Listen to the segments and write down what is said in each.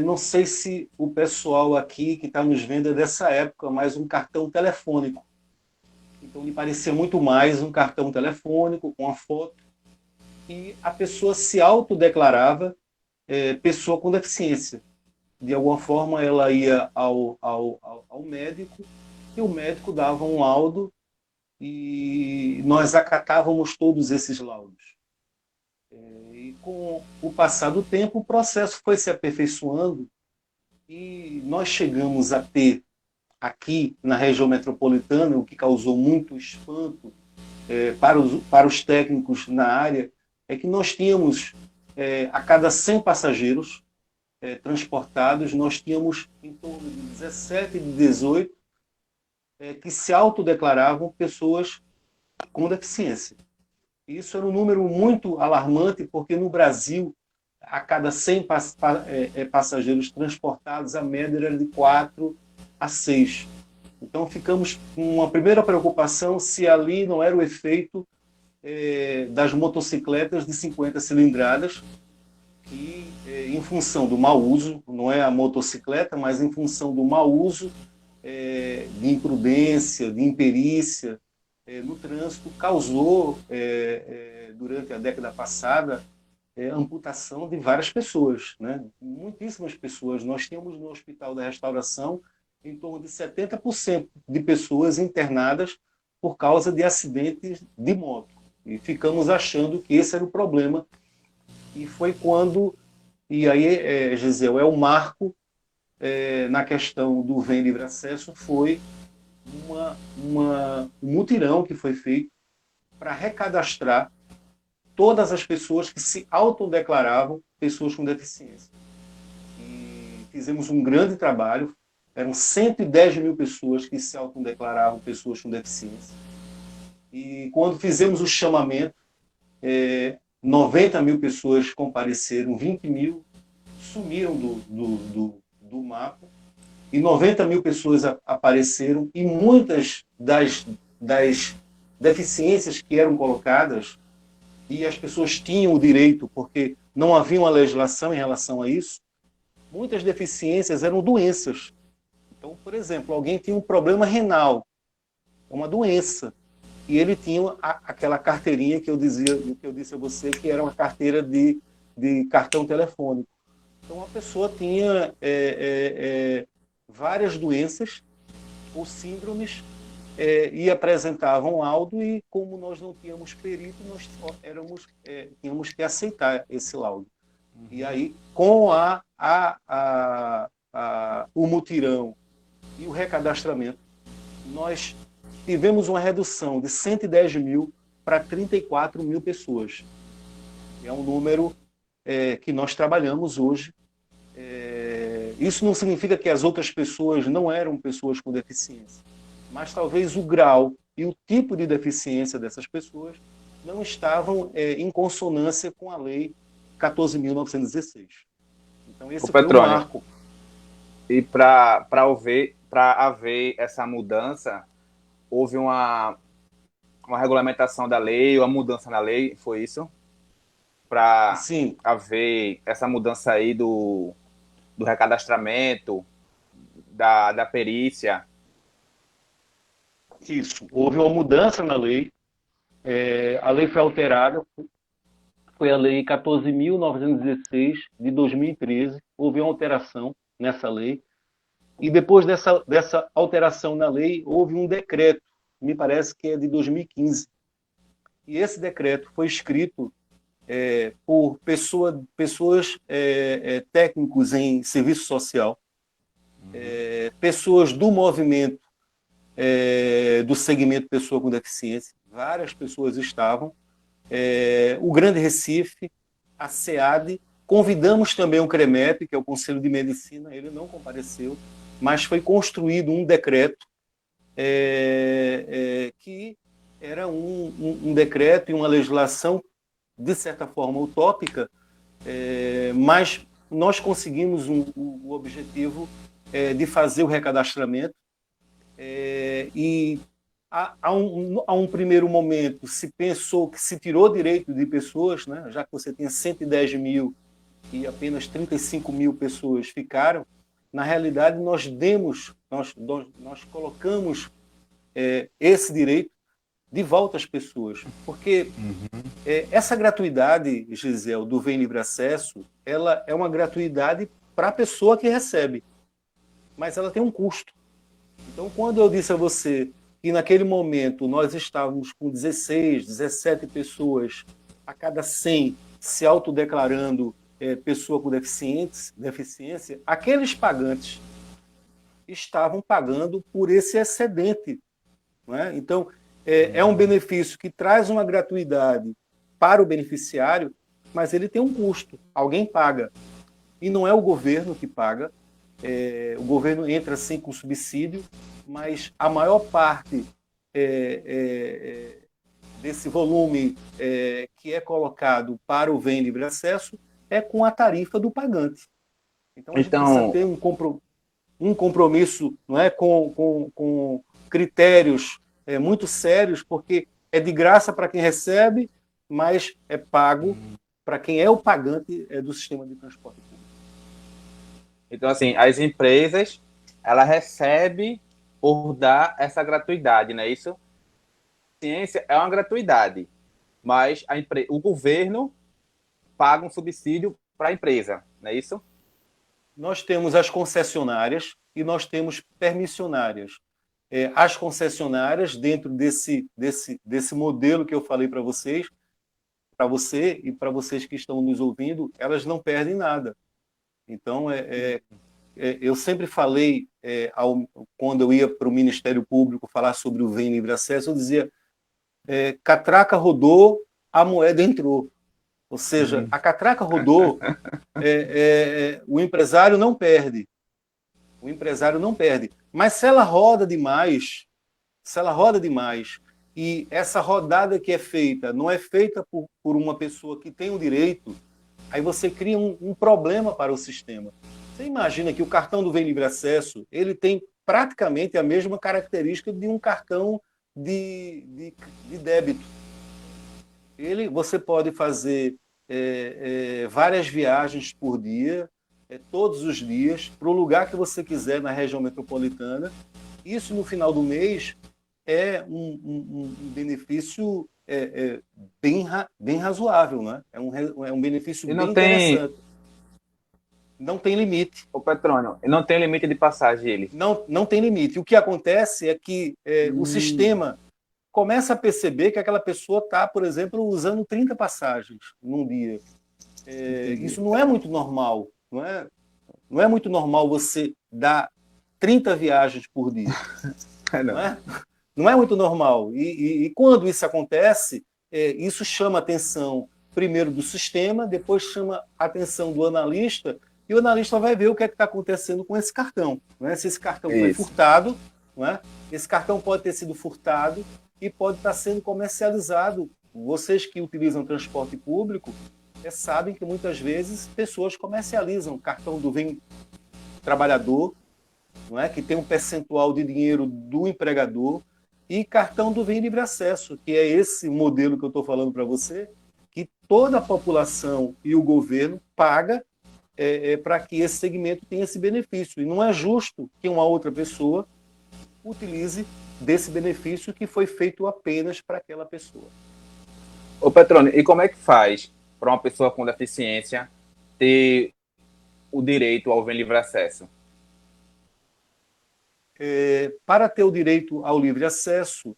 Não sei se o pessoal aqui que está nos vendo é dessa época, mas um cartão telefônico. Então, me parecia muito mais um cartão telefônico com a foto e a pessoa se autodeclarava pessoa com deficiência. De alguma forma, ela ia ao médico e o médico dava um laudo e nós acatávamos todos esses laudos. E com o passar do tempo, o processo foi se aperfeiçoando e nós chegamos a ter aqui na região metropolitana, o que causou muito espanto para os técnicos na área, é que nós tínhamos, a cada 100 passageiros transportados, nós tínhamos em torno de 17, de 18 que se autodeclaravam pessoas com deficiência. Isso era um número muito alarmante, porque no Brasil, a cada 100 passageiros transportados, a média era de 4 a 6. Então, ficamos com uma primeira preocupação se ali não era o efeito das motocicletas de 50 cilindradas, que, em função do mau uso, não é a motocicleta, mas em função do mau uso, de imprudência, de imperícia, no trânsito, causou, durante a década passada, amputação de várias pessoas, né? Muitíssimas pessoas. Nós tínhamos no Hospital da Restauração em torno de 70% de pessoas internadas por causa de acidentes de moto. E ficamos achando que esse era o problema. E foi quando, e aí, Gisele, o marco na questão do Vem Livre Acesso foi um mutirão que foi feito para recadastrar todas as pessoas que se autodeclaravam pessoas com deficiência. E fizemos um grande trabalho, eram 110 mil pessoas que se autodeclaravam pessoas com deficiência. E quando fizemos o chamamento, 90 mil pessoas compareceram, 20 mil sumiram do mapa, e 90 mil pessoas apareceram, e muitas das deficiências que eram colocadas, e as pessoas tinham o direito, porque não havia uma legislação em relação a isso, muitas deficiências eram doenças. Então, por exemplo, alguém tinha um problema renal, é uma doença, e ele tinha aquela carteirinha que eu disse a você, que era uma carteira de cartão telefônico. Então, a pessoa tinha várias doenças ou síndromes e apresentava um laudo, e como nós não tínhamos perito, nós tínhamos que aceitar esse laudo. E aí, com o mutirão e o recadastramento, nós tivemos uma redução de 110 mil para 34 mil pessoas. É um número que nós trabalhamos hoje. Isso não significa que as outras pessoas não eram pessoas com deficiência, mas talvez o grau e o tipo de deficiência dessas pessoas não estavam em consonância com a Lei 14.916. Então, O esse foi o Petrônio, marco. e para haver essa mudança, houve uma regulamentação da lei, uma mudança na lei, foi isso? Para Sim, haver essa mudança aí do recadastramento, da perícia. isso. Houve uma mudança na lei. A lei foi alterada, foi a Lei 14.916 de 2013. Houve uma alteração nessa lei. E depois dessa alteração na lei, houve um decreto, me parece que é de 2015. E esse decreto foi escrito por pessoas técnicos em serviço social, pessoas do movimento do segmento pessoa com deficiência. Várias pessoas estavam. O Grande Recife, a SEAD, convidamos também o CREMEP, que é o Conselho de Medicina, ele não compareceu, mas foi construído um decreto que era um decreto e uma legislação, de certa forma, utópica, mas nós conseguimos o objetivo de fazer o recadastramento e a um primeiro momento se pensou que se tirou direito de pessoas, né, já que você tinha 110 mil e apenas 35 mil pessoas ficaram, na realidade nós colocamos esse direito de volta às pessoas. Porque essa gratuidade, Gisele, do Vem Livre Acesso, ela é uma gratuidade para a pessoa que recebe, mas ela tem um custo. Então, quando eu disse a você que naquele momento nós estávamos com 16, 17 pessoas a cada 100 se autodeclarando pessoa com deficiência, aqueles pagantes estavam pagando por esse excedente. Não é? Então, é um benefício que traz uma gratuidade para o beneficiário, mas ele tem um custo, alguém paga. E não é o governo que paga, o governo entra sim com subsídio, mas a maior parte desse volume que é colocado para o Vem Livre Acesso é com a tarifa do pagante. Então, a gente precisa ter um compromisso, não é, com critérios muito sérios, porque é de graça para quem recebe, mas é pago para quem é o pagante do sistema de transporte público. Então, assim, as empresas, ela recebe por dar essa gratuidade, não é isso? A ciência é uma gratuidade, mas o governo paga um subsídio para a empresa, não é isso? Nós temos as concessionárias e nós temos permissionárias. As concessionárias, dentro desse modelo que eu falei para você e para vocês que estão nos ouvindo, elas não perdem nada. Então, eu sempre falei, quando eu ia para o Ministério Público falar sobre o Vem Livre Acesso, eu dizia, catraca rodou, a moeda entrou. Ou seja, a catraca rodou, o empresário não perde. O empresário não perde. Mas se ela roda demais, e essa rodada que é feita não é feita por uma pessoa que tem o direito, aí você cria um problema para o sistema. Você imagina que o cartão do Vem Livre Acesso, ele tem praticamente a mesma característica de um cartão de débito. Você pode fazer várias viagens por dia, todos os dias, para o lugar que você quiser na região metropolitana. Isso, no final do mês, é um benefício bem razoável, né? É um benefício bem interessante. Não tem limite. O Petrônio, não tem limite de passagem ele? Não tem limite. O que acontece é que o sistema começa a perceber que aquela pessoa está, por exemplo, usando 30 passagens num dia. Isso não é muito normal. Não é muito normal você dar 30 viagens por dia. Não é muito normal. E quando isso acontece, isso chama a atenção, primeiro, do sistema, depois chama a atenção do analista, e o analista vai ver o que é que está acontecendo com esse cartão. Se esse cartão foi furtado, esse cartão pode ter sido furtado e pode estar sendo comercializado. Vocês que utilizam transporte público sabem que muitas vezes pessoas comercializam cartão do Vem Trabalhador, que tem um percentual de dinheiro do empregador, e cartão do Vem Livre Acesso, que é esse modelo que eu estou falando para você, que toda a população e o governo paga para que esse segmento tenha esse benefício. E não é justo que uma outra pessoa utilize desse benefício que foi feito apenas para aquela pessoa. Ô Petrônio, e como é que faz para uma pessoa com deficiência ter o direito ao Vem Livre Acesso? Para ter o direito ao livre acesso,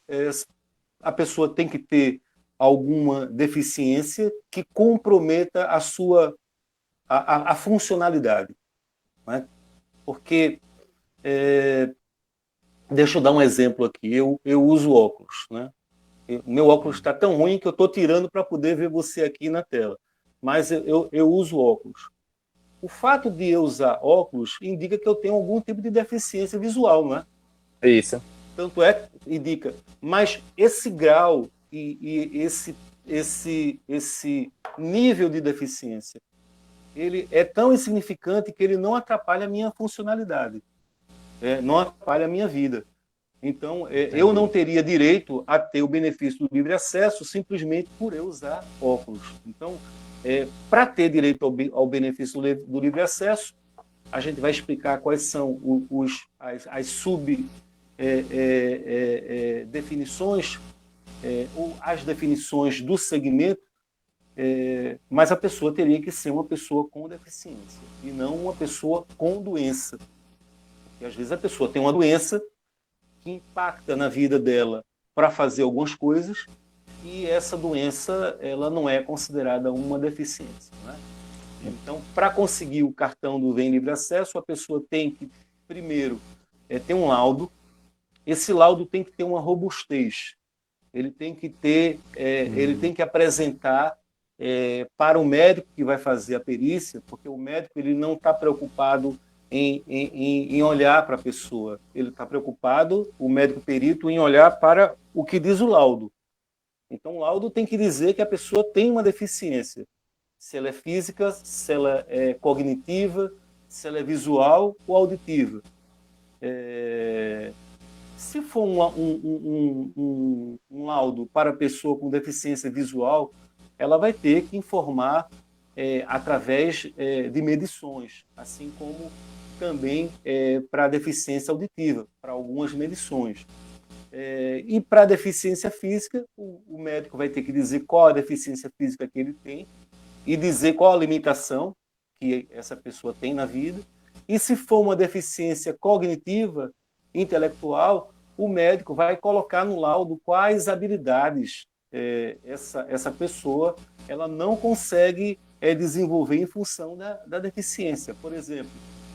a pessoa tem que ter alguma deficiência que comprometa a sua a funcionalidade. Porque, deixa eu dar um exemplo aqui, eu uso óculos. O meu óculos está tão ruim que eu estou tirando para poder ver você aqui na tela. Mas eu uso óculos. O fato de eu usar óculos indica que eu tenho algum tipo de deficiência visual, não é? Isso. Tanto é, indica. Mas esse grau e esse nível de deficiência, ele é tão insignificante que ele não atrapalha a minha funcionalidade, não atrapalha a minha vida. Então, eu não teria direito a ter o benefício do livre acesso simplesmente por eu usar óculos. Então, Para ter direito ao benefício do livre acesso, a gente vai explicar quais são as definições, ou as definições do segmento, mas a pessoa teria que ser uma pessoa com deficiência e não uma pessoa com doença. Porque às vezes a pessoa tem uma doença que impacta na vida dela para fazer algumas coisas, e essa doença ela não é considerada uma deficiência, né? Então, para conseguir o cartão do Vem Livre Acesso, a pessoa tem que, primeiro, ter um laudo. Esse laudo tem que ter uma robustez. Ele tem que apresentar para o médico que vai fazer a perícia, porque o médico ele não está preocupado em olhar para a pessoa. Ele está preocupado, o médico perito, em olhar para o que diz o laudo. Então, o laudo tem que dizer que a pessoa tem uma deficiência. Se ela é física, se ela é cognitiva, se ela é visual ou auditiva. Se for um laudo para pessoa com deficiência visual, ela vai ter que informar através de medições, assim como também para a deficiência auditiva, para algumas medições. E para a deficiência física, o médico vai ter que dizer qual a deficiência física que ele tem e dizer qual a limitação que essa pessoa tem na vida. E se for uma deficiência cognitiva, intelectual, o médico vai colocar no laudo quais habilidades essa pessoa ela não consegue desenvolver em função da deficiência. Por exemplo,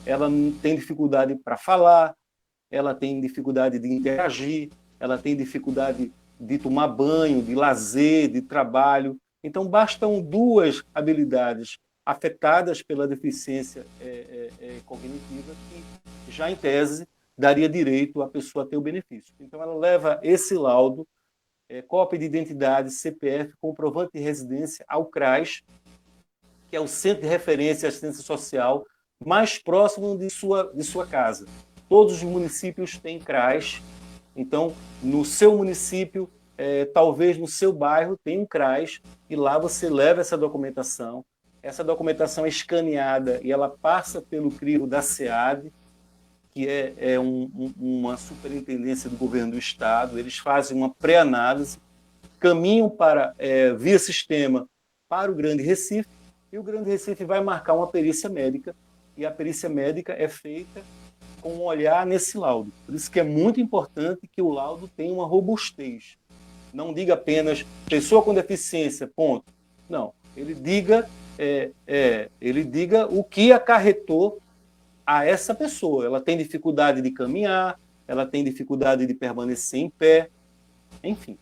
ela tem dificuldade para falar, ela tem dificuldade de interagir, ela tem dificuldade de tomar banho, de lazer, de trabalho. Então, bastam duas habilidades afetadas pela deficiência cognitiva que, já em tese, daria direito à pessoa a ter o benefício. Então, ela leva esse laudo, cópia de identidade, CPF, comprovante de residência ao CRAS, que é o Centro de Referência e Assistência Social mais próximo de sua casa. Todos os municípios têm CRAS, então, no seu município, talvez no seu bairro, tem um CRAS, e lá você leva essa documentação é escaneada e ela passa pelo crivo da SEAD, que é uma superintendência do governo do estado. Eles fazem uma pré-análise, caminham via sistema para o Grande Recife, e o Grande Recife vai marcar uma perícia médica, e a perícia médica é feita com um olhar nesse laudo. Por isso que é muito importante que o laudo tenha uma robustez. Não diga apenas pessoa com deficiência, ponto. Não, ele diga o que acarretou a essa pessoa. Ela tem dificuldade de caminhar, ela tem dificuldade de permanecer em pé, enfim.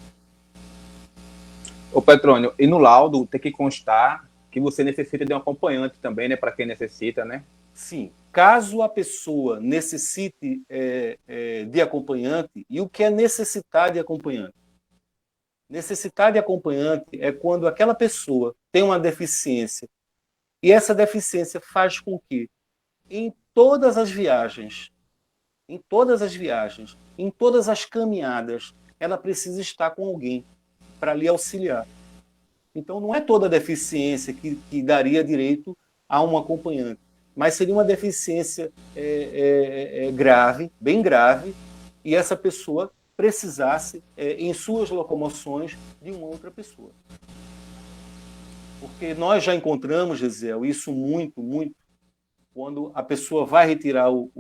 Ô Petrônio, e no laudo tem que constar que você necessita de um acompanhante também, né? Para quem necessita, né? Sim. Caso a pessoa necessite de acompanhante, e o que é necessitar de acompanhante? Necessitar de acompanhante é quando aquela pessoa tem uma deficiência, e essa deficiência faz com que, em todas as viagens, em todas as caminhadas, ela precisa estar com alguém para lhe auxiliar. Então, não é toda deficiência que daria direito a um acompanhante, mas seria uma deficiência grave, bem grave, e essa pessoa precisasse, em suas locomoções, de uma outra pessoa. Porque nós já encontramos, Gisele, isso muito, muito, quando a pessoa vai retirar o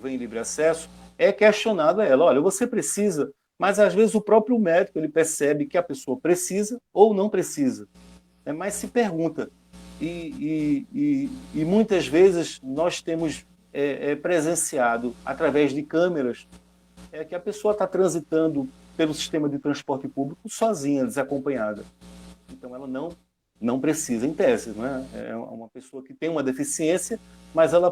Vem Livre Acesso, é questionado a ela, olha, você precisa, mas às vezes o próprio médico ele percebe que a pessoa precisa ou não precisa, né? Mas se pergunta. E muitas vezes nós temos presenciado, através de câmeras, que a pessoa está transitando pelo sistema de transporte público sozinha, desacompanhada. Então ela não precisa, em tese, né? É uma pessoa que tem uma deficiência, mas ela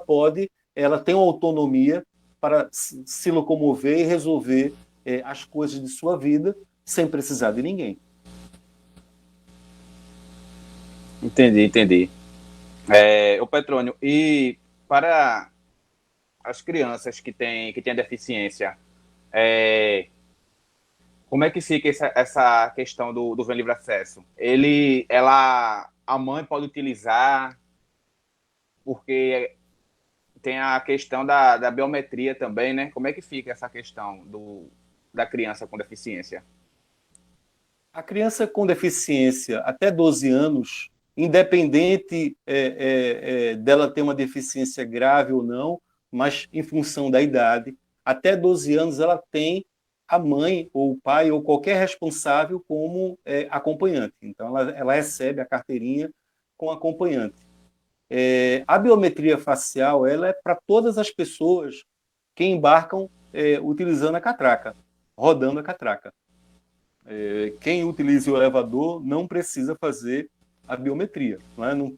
tem uma autonomia para se locomover e resolver as coisas de sua vida sem precisar de ninguém. Entendi. O Petrônio, e para as crianças que têm deficiência, como é que fica essa questão do Vem Livre Acesso? A mãe pode utilizar, porque tem a questão da biometria também, né? Como é que fica essa questão da criança com deficiência? A criança com deficiência até 12 anos, independente dela ter uma deficiência grave ou não, mas em função da idade, até 12 anos ela tem a mãe ou o pai ou qualquer responsável como acompanhante. Então ela recebe a carteirinha com acompanhante. A biometria facial ela é para todas as pessoas que embarcam utilizando a catraca, rodando a catraca. Quem utiliza o elevador não precisa fazer a biometria.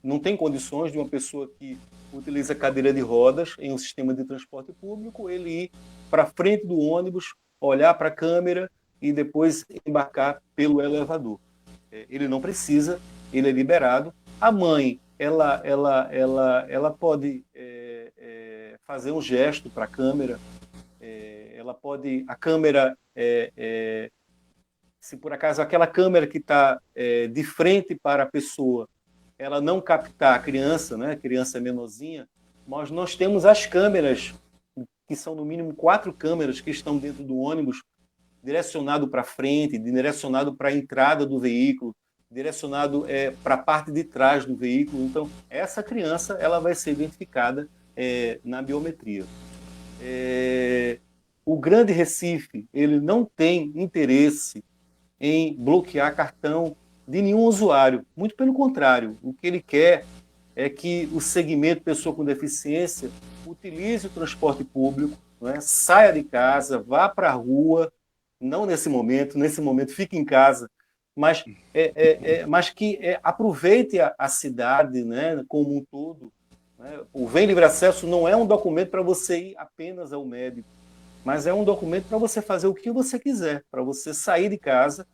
Não tem condições de uma pessoa que utiliza cadeira de rodas em um sistema de transporte público, ele ir para frente do ônibus, olhar para a câmera e depois embarcar pelo elevador. Ele não precisa, ele é liberado. A mãe, ela pode fazer um gesto para a câmera, a câmera se por acaso aquela câmera que está de frente para a pessoa, ela não captar a criança, né, a criança menorzinha, mas nós temos as câmeras, que são no mínimo 4 câmeras que estão dentro do ônibus, direcionado para frente, direcionado para a entrada do veículo, direcionado para a parte de trás do veículo. Então, essa criança ela vai ser identificada na biometria. O Grande Recife ele não tem interesse em bloquear cartão de nenhum usuário. Muito pelo contrário, o que ele quer é que o segmento pessoa com deficiência utilize o transporte público, né, saia de casa, vá para a rua, não nesse momento fique em casa, mas que aproveite a cidade, né, como um todo. Né? O Vem Livre Acesso não é um documento para você ir apenas ao médico, mas é um documento para você fazer o que você quiser, para você sair de casa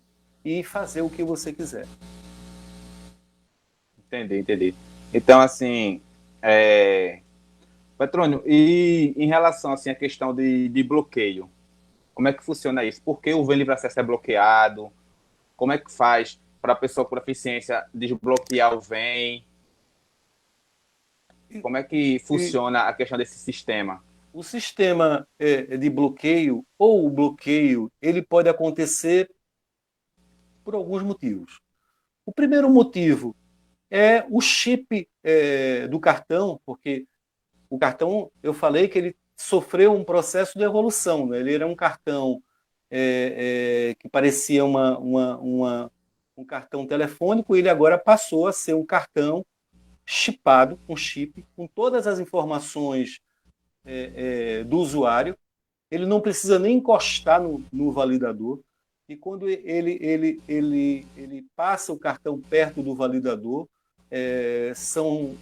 e fazer o que você quiser. Entendi. Então, assim, Petrônio, e em relação assim, à questão de bloqueio, como é que funciona isso? Por que o Vem Livre Acesso é bloqueado? Como é que faz para a pessoa com deficiência desbloquear o Vem? Como é que funciona a questão desse sistema? O sistema de bloqueio ou o bloqueio, ele pode acontecer por alguns motivos. O primeiro motivo é o chip do cartão, porque o cartão, eu falei que ele sofreu um processo de evolução. Né? Ele era um cartão que parecia um cartão telefônico, e ele agora passou a ser um cartão chipado, um chip, com todas as informações do usuário. Ele não precisa nem encostar no validador. E quando ele passa o cartão perto do validador, são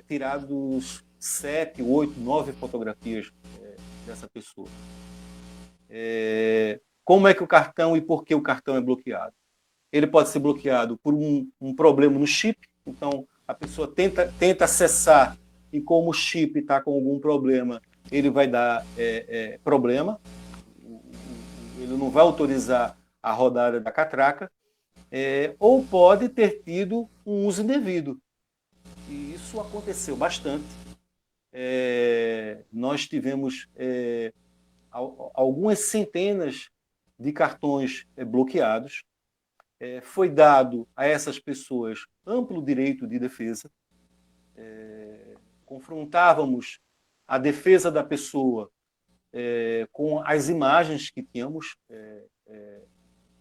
tirados 7, 8, 9 fotografias dessa pessoa. Como é que o cartão e por que o cartão é bloqueado? Ele pode ser bloqueado por um problema no chip. Então, a pessoa tenta acessar e como o chip está com algum problema, ele vai dar problema. Ele não vai autorizar a rodada da catraca. Ou pode ter tido um uso indevido. E isso aconteceu bastante. Nós tivemos algumas centenas de cartões bloqueados. Foi dado a essas pessoas amplo direito de defesa. Confrontávamos a defesa da pessoa com as imagens que tínhamos,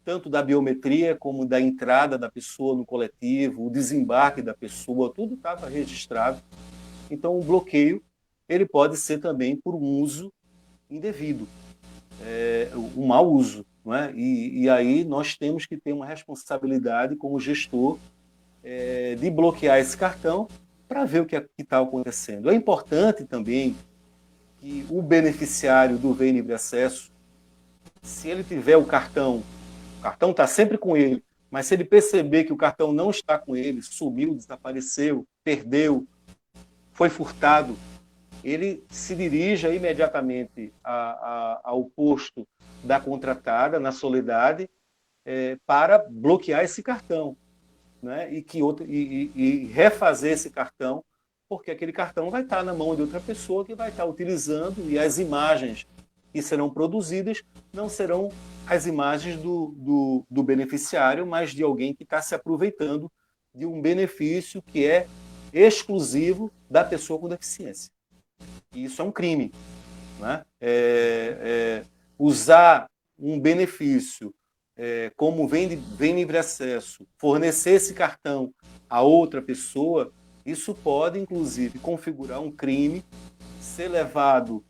tanto da biometria como da entrada da pessoa no coletivo, o desembarque da pessoa, tudo estava registrado. Então, o bloqueio ele pode ser também por um uso indevido, um mau uso. Não é? E aí nós temos que ter uma responsabilidade como gestor de bloquear esse cartão para ver o que está acontecendo. É importante também que o beneficiário do Vem Livre Acesso, se ele tiver o cartão está sempre com ele, mas se ele perceber que o cartão não está com ele, sumiu, desapareceu, perdeu, foi furtado, ele se dirija imediatamente ao posto da contratada, na Soledade, para bloquear esse cartão, né? E refazer esse cartão, porque aquele cartão vai estar na mão de outra pessoa que vai estar utilizando, e as imagens que serão produzidas não serão as imagens do beneficiário, mas de alguém que está se aproveitando de um benefício que é exclusivo da pessoa com deficiência. E isso é um crime, né? Usar um benefício como vem livre acesso, fornecer esse cartão a outra pessoa, isso pode, inclusive, configurar um crime, ser levado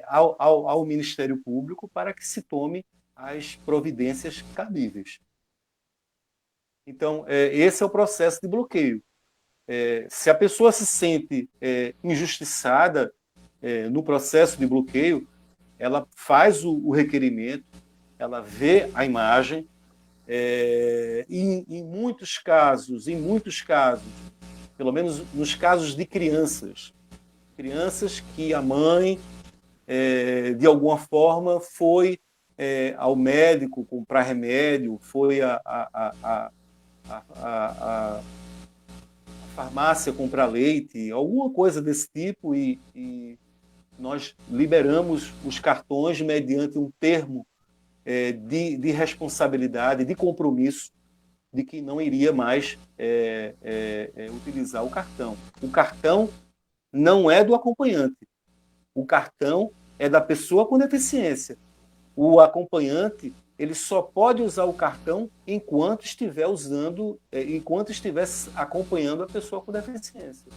ao Ministério Público para que se tome as providências cabíveis. Então, esse é o processo de bloqueio. Se a pessoa se sente injustiçada no processo de bloqueio, ela faz o requerimento, ela vê a imagem, em muitos casos, pelo menos nos casos de crianças que a mãe, de alguma forma, foi ao médico comprar remédio, foi à farmácia comprar leite, alguma coisa desse tipo, e nós liberamos os cartões mediante um termo de responsabilidade, de compromisso, de que não iria mais utilizar o cartão. O cartão não é do acompanhante. O cartão é da pessoa com deficiência. O acompanhante, ele só pode usar o cartão enquanto estiver acompanhando a pessoa com deficiência.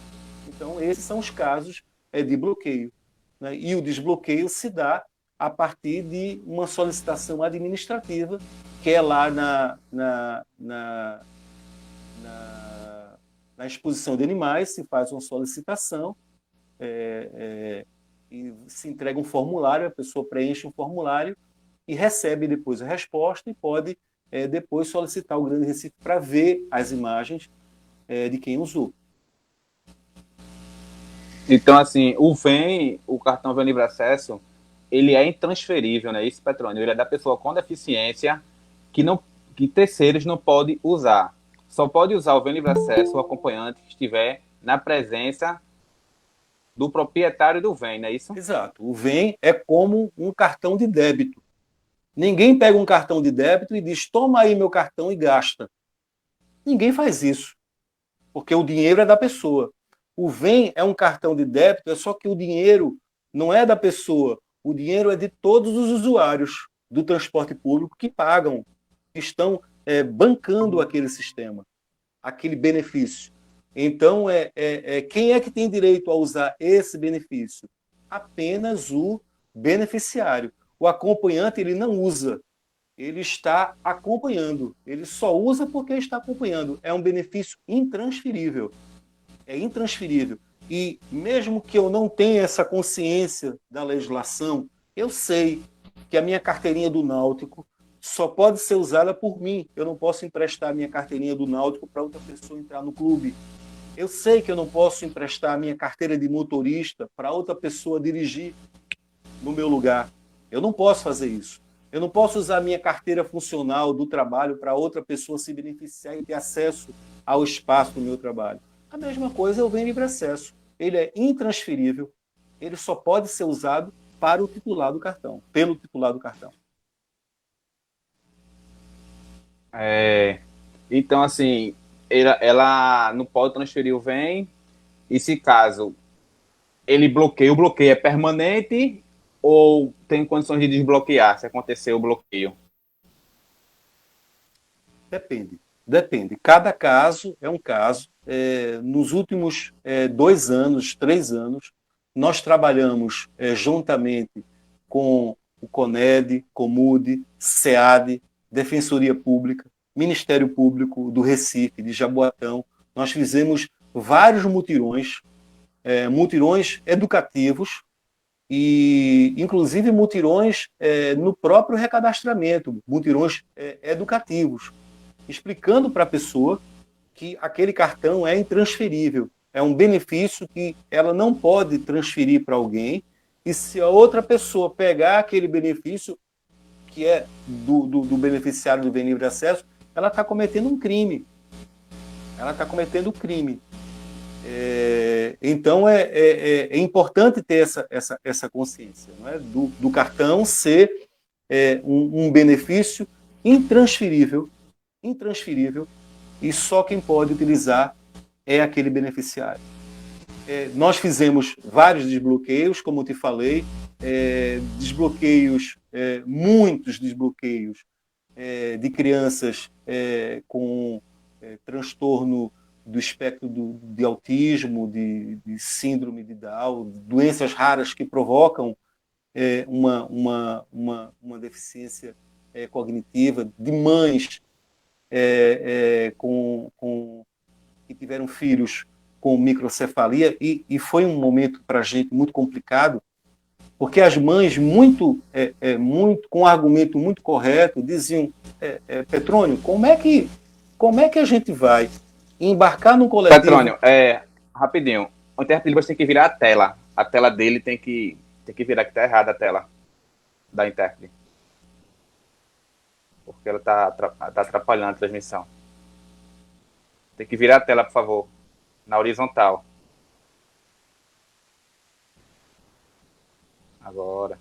Então, esses são os casos de bloqueio, né? E o desbloqueio se dá a partir de uma solicitação administrativa, que é lá na exposição de animais, se faz uma solicitação, e se entrega um formulário, a pessoa preenche um formulário e recebe depois a resposta e pode depois solicitar o Grande Recife para ver as imagens de quem usou. Então, assim, o cartão Vem Livre Acesso, ele é intransferível, né? Isso, Petrônio, ele é da pessoa com deficiência que terceiros não podem usar. Só pode usar o Vem Livre Acesso o acompanhante que estiver na presença do proprietário do Vem, não é isso? Exato. O Vem é como um cartão de débito. Ninguém pega um cartão de débito e diz, toma aí meu cartão e gasta. Ninguém faz isso, porque o dinheiro é da pessoa. O Vem é um cartão de débito, é só que o dinheiro não é da pessoa, o dinheiro é de todos os usuários do transporte público que pagam, que estão bancando aquele sistema, aquele benefício. Então, quem é que tem direito a usar esse benefício? Apenas o beneficiário. O acompanhante, ele não usa, ele está acompanhando. Ele só usa porque está acompanhando. É um benefício intransferível. É intransferível. E mesmo que eu não tenha essa consciência da legislação, eu sei que a minha carteirinha do Náutico só pode ser usada por mim. Eu não posso emprestar a minha carteirinha do Náutico para outra pessoa entrar no clube. Eu sei que eu não posso emprestar a minha carteira de motorista para outra pessoa dirigir no meu lugar. Eu não posso fazer isso. Eu não posso usar a minha carteira funcional do trabalho para outra pessoa se beneficiar e ter acesso ao espaço do meu trabalho. A mesma coisa é o Vem Livre Acesso. Ele é intransferível, ele só pode ser usado para o titular do cartão, pelo titular do cartão. Então, assim, ela não pode transferir o Vem, e se caso ele bloqueia, o bloqueio é permanente ou tem condições de desbloquear se acontecer o bloqueio? Depende. Cada caso é um caso. Nos últimos 2 anos, 3 anos, nós trabalhamos juntamente com o CONED, COMUD, SEAD, Defensoria Pública, Ministério Público do Recife, de Jaboatão. Nós fizemos vários mutirões educativos e, inclusive, mutirões no próprio recadastramento, mutirões educativos, explicando para a pessoa que aquele cartão é intransferível, é um benefício que ela não pode transferir para alguém, e se a outra pessoa pegar aquele benefício, que é do beneficiário do bem livre acesso, ela está cometendo um crime. Ela está cometendo crime. Então é importante ter essa consciência, não é? Do cartão ser um benefício intransferível, e só quem pode utilizar é aquele beneficiário. Nós fizemos vários desbloqueios, como eu te falei, muitos desbloqueios de crianças com transtorno do espectro de autismo, de síndrome de Down, doenças raras que provocam uma deficiência cognitiva, de mães que tiveram filhos com microcefalia, e foi um momento para a gente muito complicado, porque as mães, muito com um argumento muito correto, diziam: Petrônio, como é que a gente vai embarcar num coletivo... Petrônio, rapidinho, o intérprete você tem que virar a tela dele tem que virar, que tá errada a tela da intérprete, porque ela tá atrapalhando a transmissão. Tem que virar a tela, por favor, na horizontal. Agora.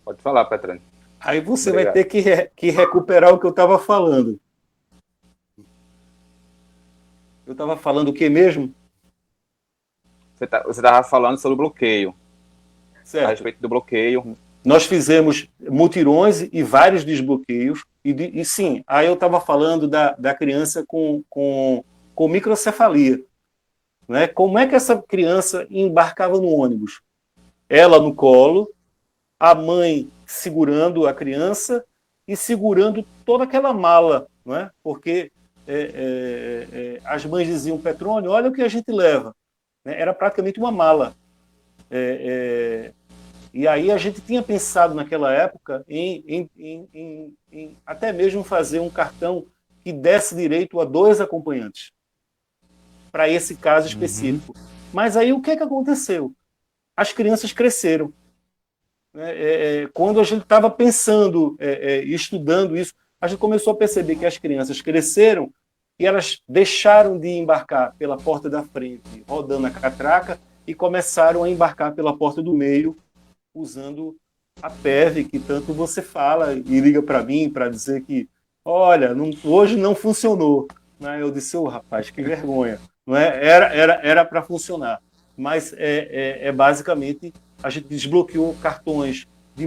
Pode falar, Petrônio. Aí você Obrigado. Vai ter que recuperar o que eu estava falando. Eu estava falando o que mesmo? Você estava falando sobre o bloqueio. Certo. A respeito do bloqueio. Nós fizemos mutirões e vários desbloqueios. E sim, aí eu estava falando da criança com microcefalia. Né? Como é que essa criança embarcava no ônibus? Ela no colo, a mãe segurando a criança e segurando toda aquela mala, não é? Porque as mães diziam: Petrônio, olha o que a gente leva. Era praticamente uma mala. E aí a gente tinha pensado naquela época em até mesmo fazer um cartão que desse direito a 2 acompanhantes, para esse caso específico. Mas aí o que aconteceu? As crianças cresceram. Quando a gente estava pensando e estudando isso, a gente começou a perceber que as crianças cresceram e elas deixaram de embarcar pela porta da frente, rodando a catraca, e começaram a embarcar pela porta do meio, usando a PEV, que tanto você fala e liga para mim para dizer que, olha, hoje não funcionou. Né? Eu disse: rapaz, que vergonha. Não é? Era para funcionar. Mas basicamente a gente desbloqueou cartões de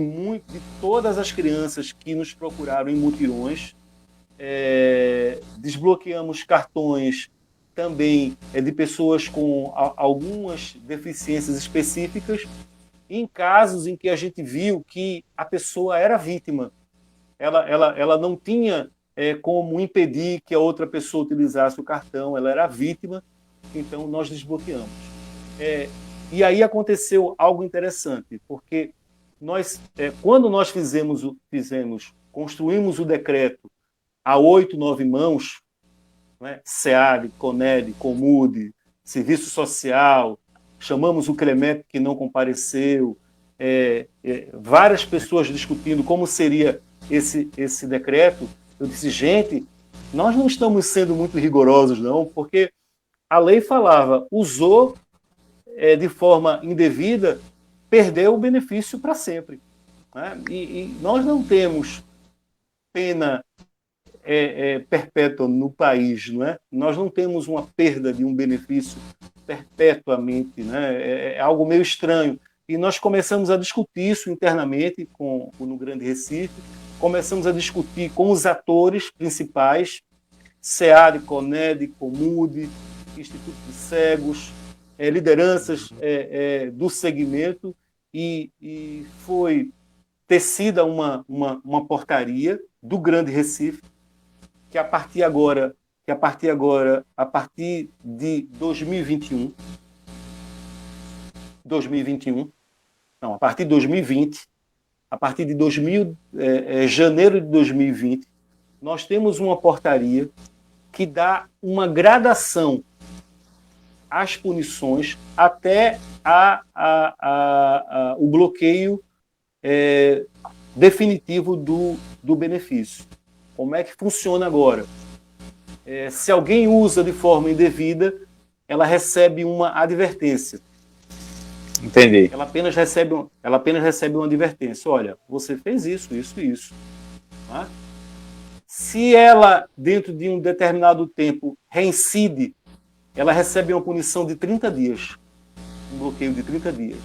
todas as crianças que nos procuraram em mutirões. Desbloqueamos cartões também de pessoas com algumas deficiências específicas, em casos em que a gente viu que a pessoa era vítima. Ela não tinha como impedir que a outra pessoa utilizasse o cartão, ela era vítima, então nós desbloqueamos. E aí aconteceu algo interessante, porque quando nós construímos o decreto a 8, 9 mãos, né, SEAD, CONED, COMUD, Serviço Social, chamamos o CREMEP que não compareceu, várias pessoas discutindo como seria esse decreto. Eu disse: gente, nós não estamos sendo muito rigorosos, não, porque a lei falava, usou de forma indevida, perdeu o benefício para sempre. Né? E nós não temos pena perpétua no país, não é? Nós não temos uma perda de um benefício perpetuamente, né? É algo meio estranho. E nós começamos a discutir isso internamente no Grande Recife, começamos a discutir com os atores principais, SEAD, CONED, COMUD, Instituto de Cegos, lideranças do segmento, e foi tecida uma portaria do Grande Recife, que a partir de 2021, a partir de 2020, a partir de janeiro de 2020, nós temos uma portaria que dá uma gradação as punições até o bloqueio definitivo do benefício. Como é que funciona agora? Se alguém usa de forma indevida, ela recebe uma advertência. Entendi. Ela apenas recebe uma advertência. Olha, você fez isso, isso e isso. Tá? Se ela, dentro de um determinado tempo, reincide, ela recebe uma punição de 30 dias. Um bloqueio de 30 dias.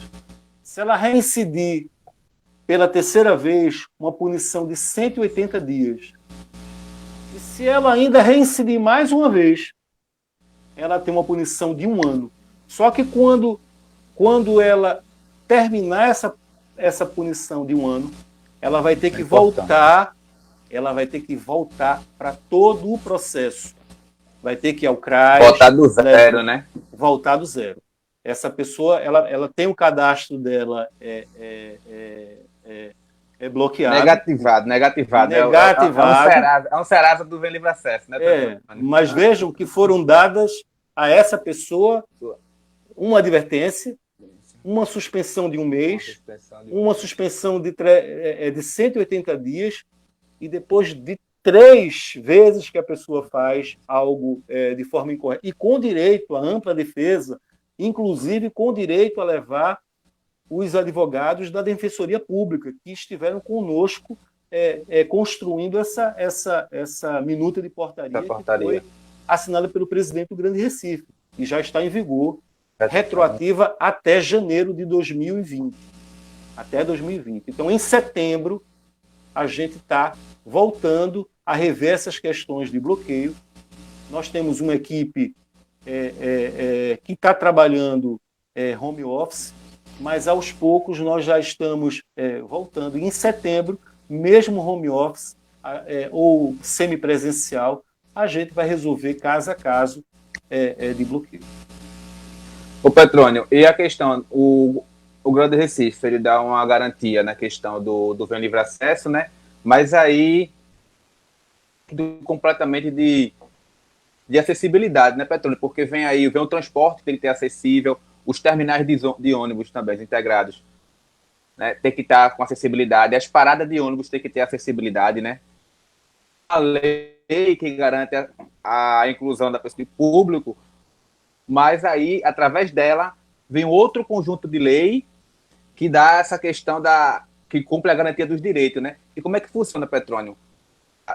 Se ela reincidir pela terceira vez, uma punição de 180 dias. E se ela ainda reincidir mais uma vez, ela tem uma punição de 1 ano. Só que quando ela terminar essa punição de 1 ano, ela vai ter que voltar para todo o processo. Vai ter que ir ao CRAS. Voltar do zero, né? Voltar do zero. Essa pessoa, ela tem o cadastro dela bloqueado. Negativado. É um Serasa do Vem Livre Acesso, né? Mas vejam que foram dadas a essa pessoa uma advertência, uma suspensão de 1 mês, uma suspensão de 180 dias, e depois de 3 vezes que a pessoa faz algo de forma incorreta, e com direito à ampla defesa, inclusive com direito a levar os advogados da Defensoria Pública, que estiveram conosco construindo essa minuta de portaria que foi assinada pelo presidente do Grande Recife, e já está em vigor, retroativa até janeiro de 2020. Até 2020. Então, em setembro, a gente está voltando a rever essas questões de bloqueio. Nós temos uma equipe que está trabalhando home office, mas aos poucos nós já estamos voltando. E em setembro, mesmo home office ou semipresencial, a gente vai resolver caso a caso de bloqueio. Ô Petrônio, e a questão, o Grande Recife, ele dá uma garantia na questão do Vem Livre Acesso, né? Mas aí completamente de acessibilidade, né, Petrônio? Porque vem o transporte que tem que ter acessível, os terminais de ônibus também integrados, né, tem que estar com acessibilidade, as paradas de ônibus tem que ter acessibilidade, né? A lei que garante a inclusão da pessoa público, mas aí, através dela, vem outro conjunto de lei que dá essa questão que cumpre a garantia dos direitos, né? E como é que funciona, Petrônio?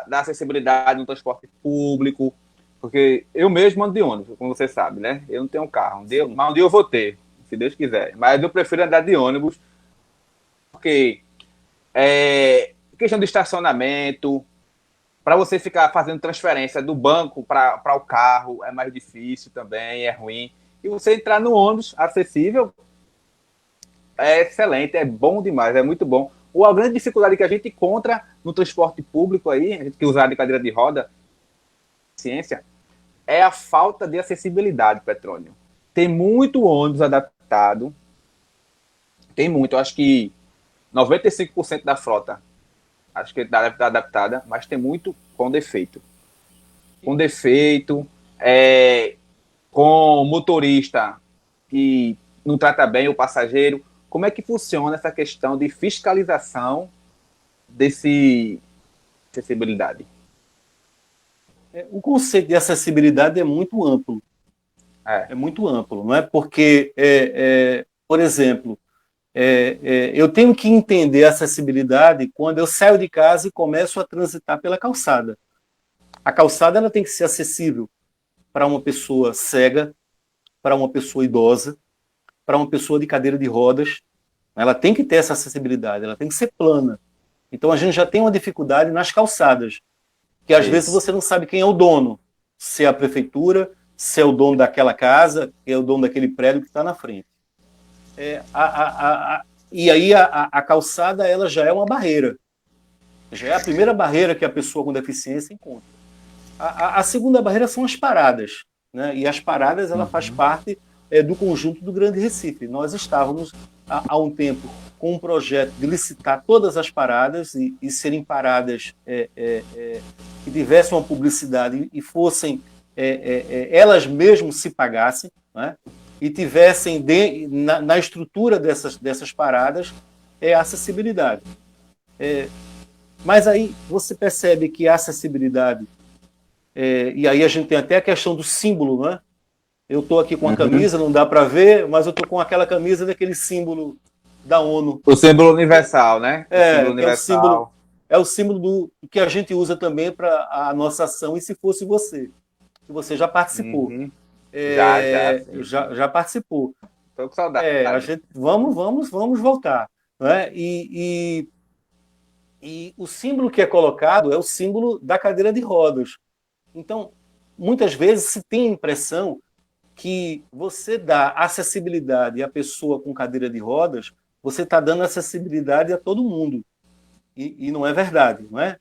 Da acessibilidade no transporte público, porque eu mesmo ando de ônibus, como você sabe, né? Eu não tenho carro, mas um dia eu vou ter, se Deus quiser. Mas eu prefiro andar de ônibus, porque questão de estacionamento, para você ficar fazendo transferência do banco para o carro, é mais difícil também, é ruim. E você entrar no ônibus acessível é excelente, é bom demais, é muito bom. Ou a grande dificuldade que a gente encontra no transporte público aí, a gente que usa de cadeira de roda, ciência, é a falta de acessibilidade, Petrônio. Tem muito ônibus adaptado, tem muito, eu acho que 95% da frota, acho que deve estar adaptada, mas tem muito com defeito. Com defeito, com motorista que não trata bem o passageiro. Como é que funciona essa questão de fiscalização desse acessibilidade? O conceito de acessibilidade é muito amplo. É muito amplo, não é? Porque, por exemplo, eu tenho que entender a acessibilidade quando eu saio de casa e começo a transitar pela calçada. A calçada ela tem que ser acessível para uma pessoa cega, para uma pessoa idosa, para uma pessoa de cadeira de rodas. Ela tem que ter essa acessibilidade, ela tem que ser plana. Então a gente já tem uma dificuldade nas calçadas, que às vezes você não sabe quem é o dono, se é a prefeitura, se é o dono daquela casa, se é o dono daquele prédio que está na frente. E aí a calçada ela já é uma barreira. Já é a primeira barreira que a pessoa com deficiência encontra. A segunda barreira são as paradas, né? E as paradas ela faz parte do conjunto do Grande Recife. Nós estávamos há um tempo com um projeto de licitar todas as paradas e serem paradas que tivessem uma publicidade e fossem elas mesmas se pagassem, né? E tivessem na estrutura dessas paradas acessibilidade. Mas aí você percebe que a acessibilidade, e aí a gente tem até a questão do símbolo, né? Eu estou aqui com a camisa, não dá para ver, mas eu estou com aquela camisa daquele símbolo da ONU. O símbolo universal, né? O símbolo Que universal. é o símbolo do que a gente usa também para a nossa ação, e se fosse você, que você já participou. Uhum. Já participou. Estou com saudade. A gente, vamos voltar. Né? E o símbolo que é colocado é o símbolo da cadeira de rodas. Então, muitas vezes se tem a impressão que você dá acessibilidade à pessoa com cadeira de rodas, você está dando acessibilidade a todo mundo. E não é verdade. Não é?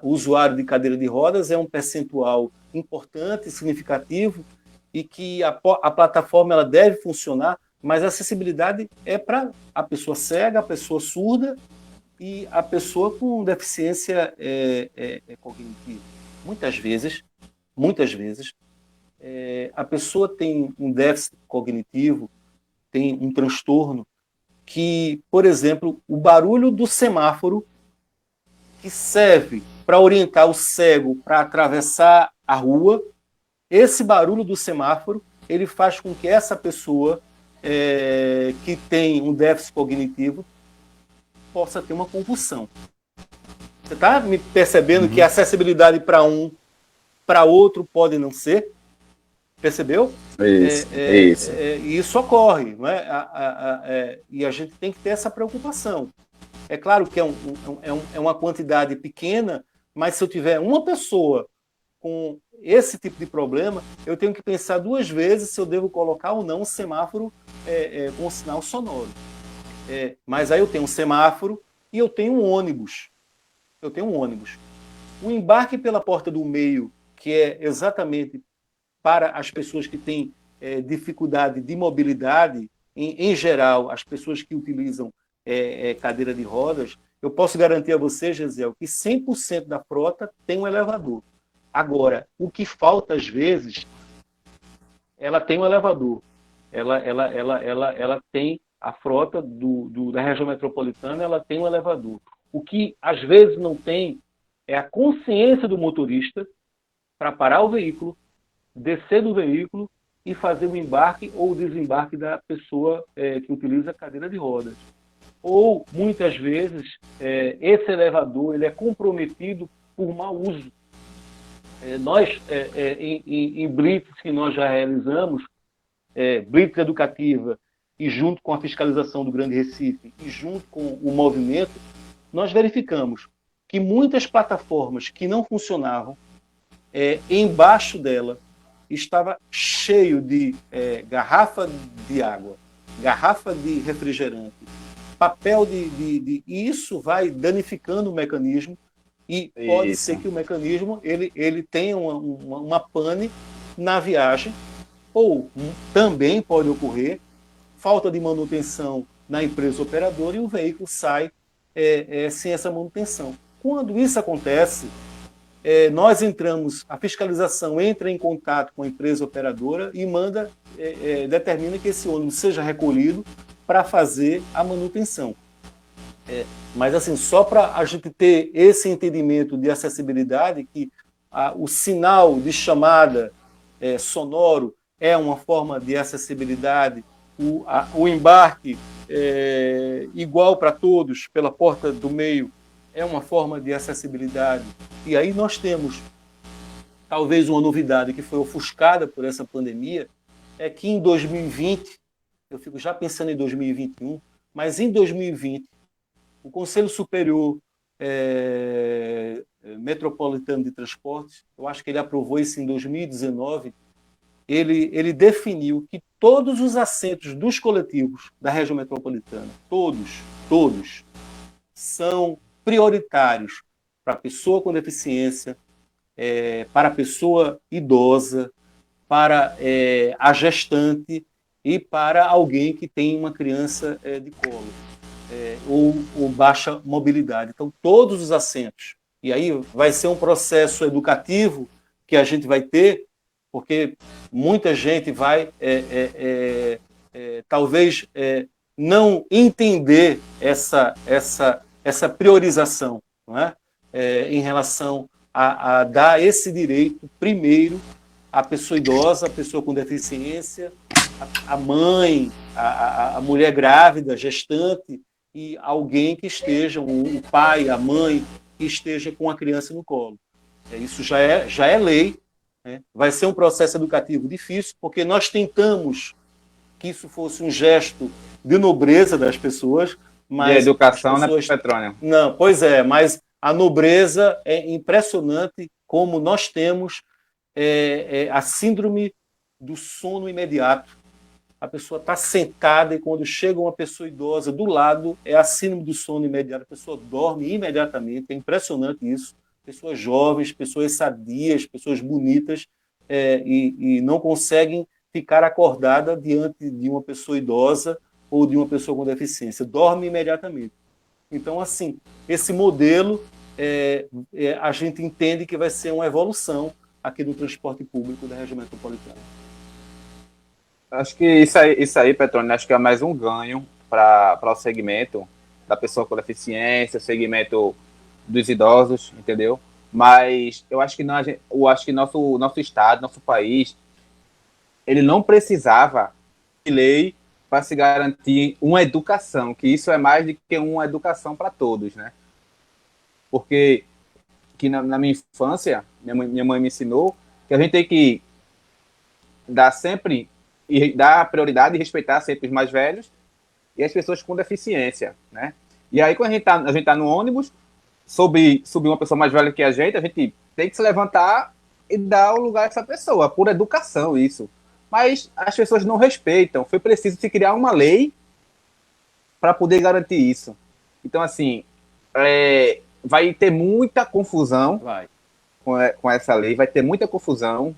O usuário de cadeira de rodas é um percentual importante, significativo, e que a plataforma ela deve funcionar, mas a acessibilidade é para a pessoa cega, a pessoa surda e a pessoa com deficiência cognitiva. Muitas vezes, a pessoa tem um déficit cognitivo, tem um transtorno que, por exemplo, o barulho do semáforo, que serve para orientar o cego para atravessar a rua, esse barulho do semáforo, ele faz com que essa pessoa que tem um déficit cognitivo possa ter uma convulsão. Você está me percebendo que a acessibilidade para um, para outro pode não ser? Percebeu? Isso. E isso ocorre, não é? E a gente tem que ter essa preocupação. É claro que é uma quantidade pequena, mas se eu tiver uma pessoa com esse tipo de problema, eu tenho que pensar duas vezes se eu devo colocar ou não um semáforo com sinal sonoro. Mas aí eu tenho um semáforo e eu tenho um ônibus. O embarque pela porta do meio, que é exatamente para as pessoas que têm dificuldade de mobilidade, em geral, as pessoas que utilizam cadeira de rodas, eu posso garantir a você, Gisele, que 100% da frota tem um elevador. Agora, o que falta às vezes, ela tem um elevador. Ela tem a frota da região metropolitana, ela tem um elevador. O que às vezes não tem é a consciência do motorista para parar o veículo, descer do veículo e fazer o embarque ou o desembarque da pessoa que utiliza a cadeira de rodas. Ou, muitas vezes, esse elevador ele é comprometido por mau uso. Nós, em blitz que nós já realizamos, blitz educativa, e junto com a fiscalização do Grande Recife, e junto com o movimento, nós verificamos que muitas plataformas que não funcionavam, embaixo dela estava cheio de garrafa de água, garrafa de refrigerante, papel e isso vai danificando o mecanismo e pode ser que o mecanismo ele tenha uma pane na viagem, ou também pode ocorrer falta de manutenção na empresa operadora e o veículo sai sem essa manutenção. Quando isso acontece, nós a fiscalização entra em contato com a empresa operadora e determina que esse ônibus seja recolhido para fazer a manutenção. Mas assim, só para a gente ter esse entendimento de acessibilidade, que o sinal de chamada sonoro é uma forma de acessibilidade, o embarque igual para todos pela porta do meio é uma forma de acessibilidade. E aí nós temos, talvez uma novidade que foi ofuscada por essa pandemia, é que em 2020, eu fico já pensando em 2021, mas em 2020, o Conselho Superior Metropolitano de Transportes, eu acho que ele aprovou isso em 2019, ele definiu que todos os assentos dos coletivos da região metropolitana, todos, são prioritários para a pessoa com deficiência, para a pessoa idosa, para a gestante e para alguém que tem uma criança de colo ou baixa mobilidade. Então, todos os assentos E aí vai ser um processo educativo que a gente vai ter, porque muita gente vai, talvez, não entender essa priorização, não é? Em relação a dar esse direito primeiro à pessoa idosa, à pessoa com deficiência, a mãe, a mulher grávida, gestante, e alguém que esteja, o pai, a mãe, que esteja com a criança no colo. Isso já é lei, né? Vai ser um processo educativo difícil, porque nós tentamos que isso fosse um gesto de nobreza das pessoas, De mas as educação, né, pessoas... Petrônio? Não, pois é, mas a nobreza é impressionante como nós temos a síndrome do sono imediato. A pessoa está sentada e quando chega uma pessoa idosa do lado, é a síndrome do sono imediato. A pessoa dorme imediatamente, é impressionante isso. Pessoas jovens, pessoas sadias, pessoas bonitas, e não conseguem ficar acordada diante de uma pessoa idosa ou de uma pessoa com deficiência. Dorme imediatamente. Então, assim, esse modelo a gente entende que vai ser uma evolução aqui do transporte público da região metropolitana. Acho que isso aí, Petrônio, acho que é mais um ganho para o segmento da pessoa com deficiência, segmento dos idosos, entendeu? Mas eu acho que não, eu acho que nosso estado, nosso país, ele não precisava de lei para se garantir uma educação, que isso é mais do que uma educação para todos, né? Porque que na minha infância, minha mãe me ensinou que a gente tem que dar sempre e dar prioridade e respeitar sempre os mais velhos e as pessoas com deficiência, né? E aí quando a gente tá no ônibus, subir uma pessoa mais velha que a gente tem que se levantar e dar o lugar a essa pessoa, por educação isso. Mas as pessoas não respeitam. Foi preciso se criar uma lei para poder garantir isso. Então, assim, vai ter muita confusão com essa lei, vai ter muita confusão.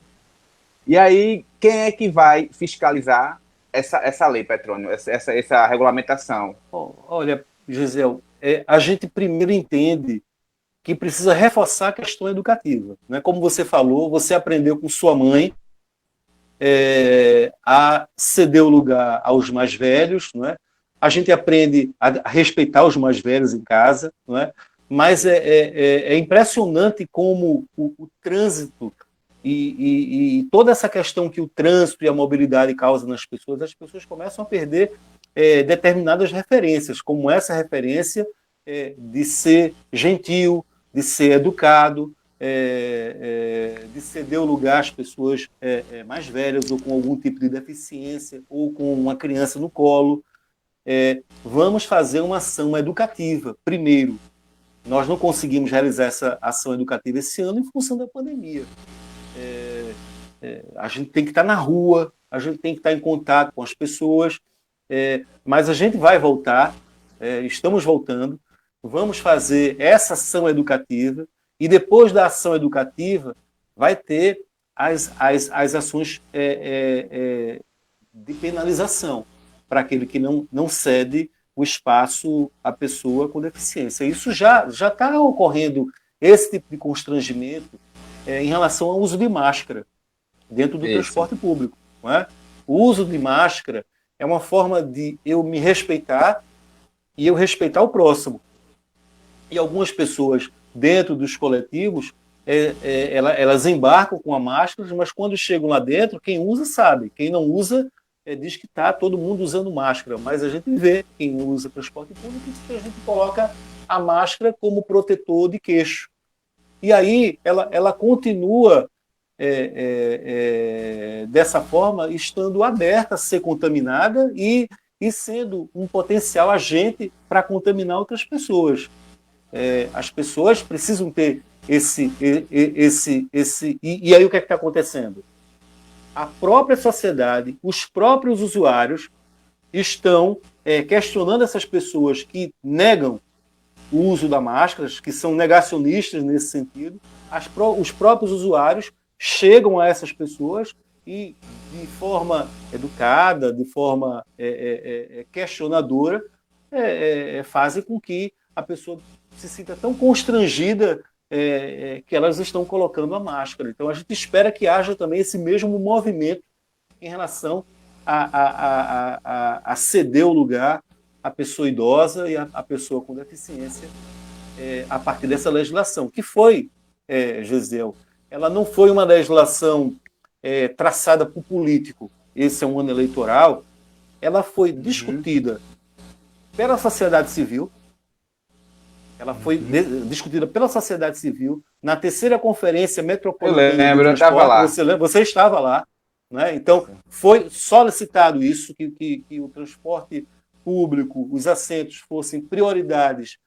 E aí, quem é que vai fiscalizar essa lei, Petrônio, essa regulamentação? Olha, Gisele, a gente primeiro entende que precisa reforçar a questão educativa, né? Como você falou, você aprendeu com sua mãe a ceder o lugar aos mais velhos, não é? A gente aprende a respeitar os mais velhos em casa, não é? Mas é impressionante como o trânsito e toda essa questão que o trânsito e a mobilidade causam nas pessoas, as pessoas começam a perder determinadas referências, como essa referência de ser gentil, de ser educado, de ceder o lugar às pessoas mais velhas ou com algum tipo de deficiência ou com uma criança no colo. Vamos fazer uma ação educativa. Primeiro, nós não conseguimos realizar essa ação educativa esse ano em função da pandemia. A gente tem que estar na rua, a gente tem que estar em contato com as pessoas, mas a gente vai voltar, estamos voltando, vamos fazer essa ação educativa e depois da ação educativa vai ter as ações de penalização para aquele que não cede o espaço à pessoa com deficiência. Isso já está ocorrendo, esse tipo de constrangimento em relação ao uso de máscara dentro do transporte público. Não é? O uso de máscara é uma forma de eu me respeitar e eu respeitar o próximo. E algumas pessoas dentro dos coletivos, elas embarcam com a máscara, mas quando chegam lá dentro, quem usa sabe, quem não usa diz que está todo mundo usando máscara, mas a gente vê quem usa transporte público que a gente coloca a máscara como protetor de queixo. E aí ela continua dessa forma, estando aberta a ser contaminada e sendo um potencial agente para contaminar outras pessoas. As pessoas precisam ter esse e aí o que é que está acontecendo? A própria sociedade, os próprios usuários estão questionando essas pessoas que negam o uso da máscara, que são negacionistas nesse sentido. Os próprios usuários chegam a essas pessoas e, de forma educada, de forma questionadora, fazem com que a pessoa se sinta tão constrangida que elas estão colocando a máscara. Então, a gente espera que haja também esse mesmo movimento em relação a ceder o lugar à pessoa idosa e à pessoa com deficiência a partir dessa legislação, que foi, Gisele, ela não foi uma legislação traçada por político. Esse é um ano eleitoral. Ela foi discutida pela sociedade civil. Ela foi discutida pela sociedade civil na terceira conferência metropolitana. Eu lembro, eu estava lá. Você estava lá, né? Então, foi solicitado isso, que o transporte público, os assentos fossem prioridades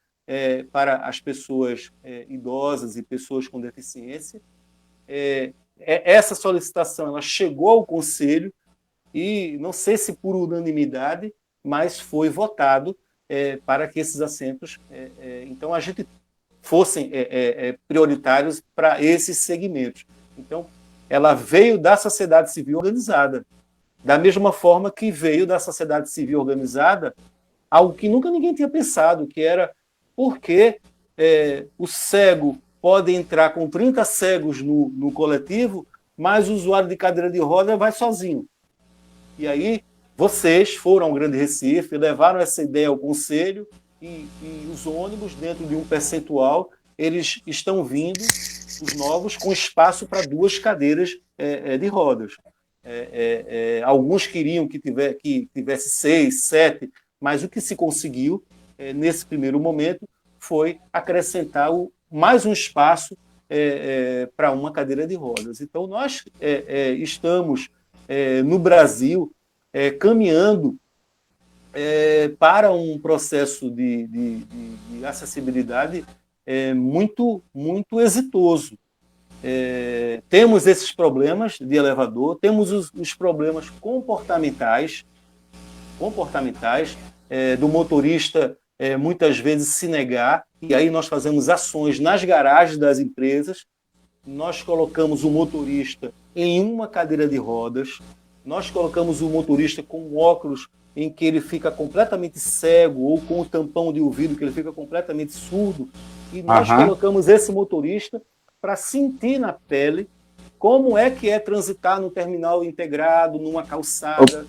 para as pessoas idosas e pessoas com deficiência. Essa solicitação ela chegou ao Conselho e, não sei se por unanimidade, mas foi votado para que esses assentos, então, a gente fossem prioritários para esses segmentos. Então, ela veio da sociedade civil organizada, da mesma forma que veio da sociedade civil organizada algo que nunca ninguém tinha pensado, que era por que o cego pode entrar com 30 cegos no coletivo, mas o usuário de cadeira de roda vai sozinho. E aí, vocês foram ao Grande Recife, levaram essa ideia ao Conselho e os ônibus, dentro de um percentual, eles estão vindo, os novos, com espaço para 2 cadeiras de rodas. Alguns queriam que tivesse 6, 7, mas o que se conseguiu, nesse primeiro momento, foi acrescentar mais um espaço para uma cadeira de rodas. Então, nós estamos, no Brasil, caminhando para um processo de acessibilidade muito, muito exitoso. Temos esses problemas de elevador, temos os problemas comportamentais do motorista muitas vezes se negar, e aí nós fazemos ações nas garagens das empresas, nós colocamos o motorista em uma cadeira de rodas, nós colocamos o motorista com óculos em que ele fica completamente cego, ou com o tampão de ouvido que ele fica completamente surdo, e nós colocamos esse motorista para sentir na pele como é que é transitar no terminal integrado, numa calçada.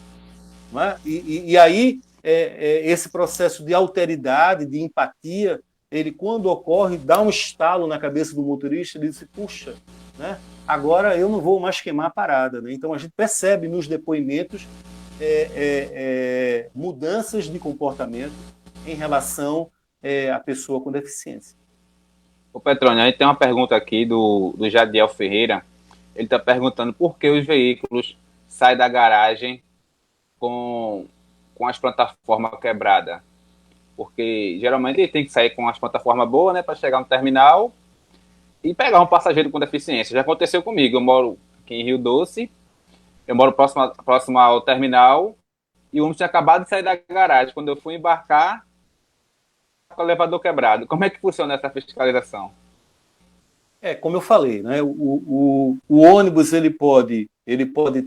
Não é? E aí, esse processo de alteridade, de empatia, ele, quando ocorre, dá um estalo na cabeça do motorista, ele diz, puxa, né? Agora eu não vou mais queimar a parada. Né? Então, a gente percebe nos depoimentos mudanças de comportamento em relação à pessoa com deficiência. Ô Petrônio, a gente tem uma pergunta aqui do Jadiel Ferreira. Ele está perguntando por que os veículos saem da garagem com as plataformas quebradas. Porque geralmente ele tem que sair com as plataformas boas, né, para chegar no terminal e pegar um passageiro com deficiência. Já aconteceu comigo. Eu moro aqui em Rio Doce, eu moro próximo ao terminal e o ônibus tinha acabado de sair da garagem. Quando eu fui embarcar, com o elevador quebrado. Como é que funciona essa fiscalização? Como eu falei, né, o ônibus ele pode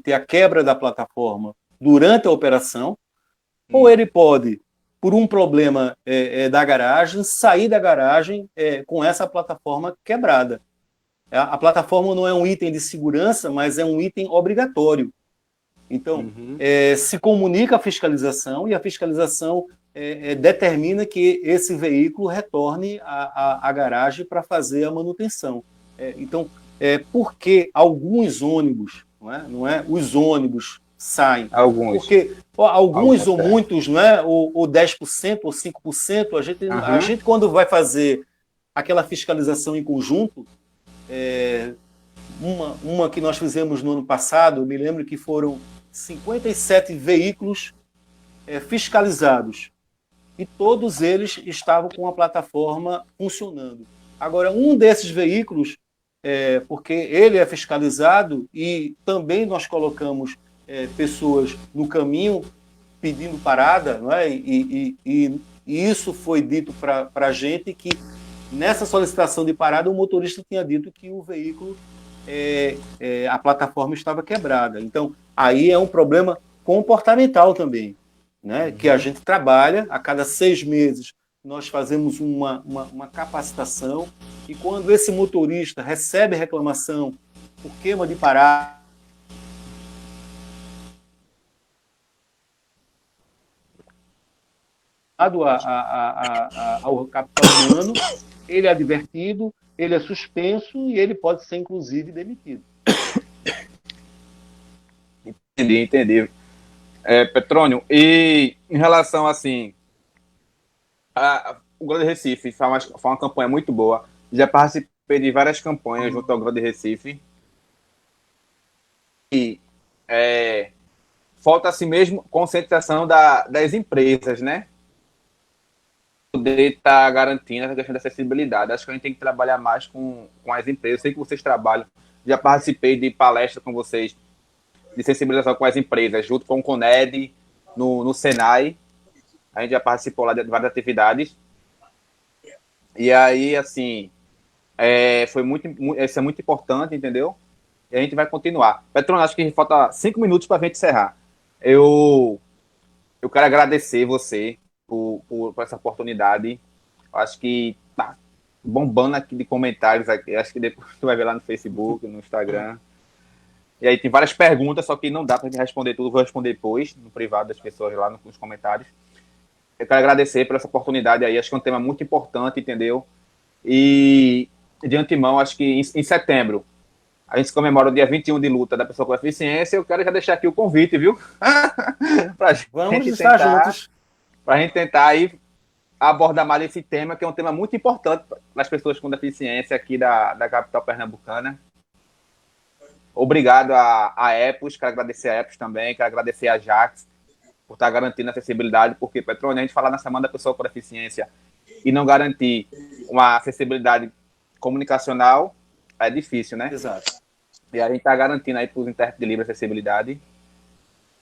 ter a quebra da plataforma durante a operação, ou ele pode, por um problema da garagem, sair da garagem com essa plataforma quebrada. A plataforma não é um item de segurança, mas é um item obrigatório. Então, se comunica a fiscalização e a fiscalização determina que esse veículo retorne à garagem para fazer a manutenção. Então, porque alguns ônibus, não é? Os ônibus saem. Alguns. Porque alguns ou muitos, não é? Ou 10% ou 5%, a gente, quando vai fazer aquela fiscalização em conjunto, uma que nós fizemos no ano passado, eu me lembro que foram 57 veículos fiscalizados. E todos eles estavam com a plataforma funcionando. Agora, um desses veículos, porque ele é fiscalizado e também nós colocamos pessoas no caminho pedindo parada, não é? E isso foi dito para a gente que nessa solicitação de parada o motorista tinha dito que o veículo, a plataforma estava quebrada. Então, aí é um problema comportamental também. Né, que a gente trabalha a cada 6 meses, nós fazemos uma capacitação, e quando esse motorista recebe reclamação por queima de parada, ao capital humano, ele é advertido, ele é suspenso e ele pode ser, inclusive, demitido. Entendi. Petrônio, e em relação, assim, o Grande Recife foi uma campanha muito boa. Já participei de várias campanhas junto ao Grande Recife. E falta, assim mesmo, conscientização das empresas, né? Poder estar garantindo a questão da acessibilidade. Acho que a gente tem que trabalhar mais com as empresas. Eu sei que vocês trabalham. Já participei de palestra com vocês de sensibilização com as empresas, junto com o CONED, no Senai. A gente já participou lá de várias atividades. E aí, assim, isso é muito importante, entendeu? E a gente vai continuar. Petrônio, acho que falta 5 minutos para a gente encerrar. Eu quero agradecer você por essa oportunidade. Acho que tá bombando aqui de comentários aqui. Acho que depois tu vai ver lá no Facebook, no Instagram. E aí tem várias perguntas, só que não dá para responder tudo. Vou responder depois, no privado das pessoas lá nos comentários. Eu quero agradecer por essa oportunidade aí. Acho que é um tema muito importante, entendeu? E de antemão, acho que em setembro a gente comemora o dia 21 de luta da pessoa com deficiência. Eu quero já deixar aqui o convite, viu? Vamos estar juntos. Para a gente tentar aí abordar mais esse tema, que é um tema muito importante para as pessoas com deficiência aqui da capital pernambucana. Obrigado a Epos, quero agradecer a Epos também, quero agradecer a Jax por estar garantindo a acessibilidade, porque, Petrônio, a gente falar na Semana da Pessoa com Deficiência e não garantir uma acessibilidade comunicacional é difícil, né? Exato. E a gente está garantindo aí para os intérpretes de livre acessibilidade.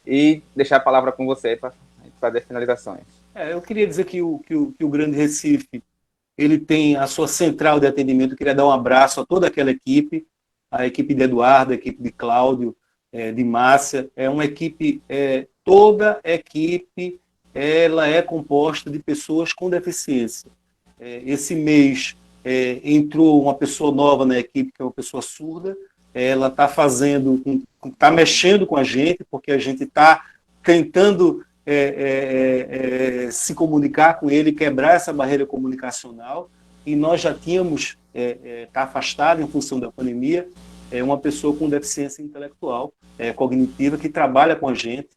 E deixar a palavra com você para fazer as finalizações. Eu queria dizer que o Grande Recife, ele tem a sua central de atendimento. Eu queria dar um abraço a toda aquela equipe, a equipe de Eduardo, a equipe de Cláudio, de Márcia. É uma equipe, toda equipe, ela é composta de pessoas com deficiência. Esse mês entrou uma pessoa nova na equipe, que é uma pessoa surda. Ela está mexendo com a gente, porque a gente está tentando se comunicar com ele, quebrar essa barreira comunicacional, e nós já tínhamos tá afastado em função da pandemia uma pessoa com deficiência intelectual, cognitiva, que trabalha com a gente.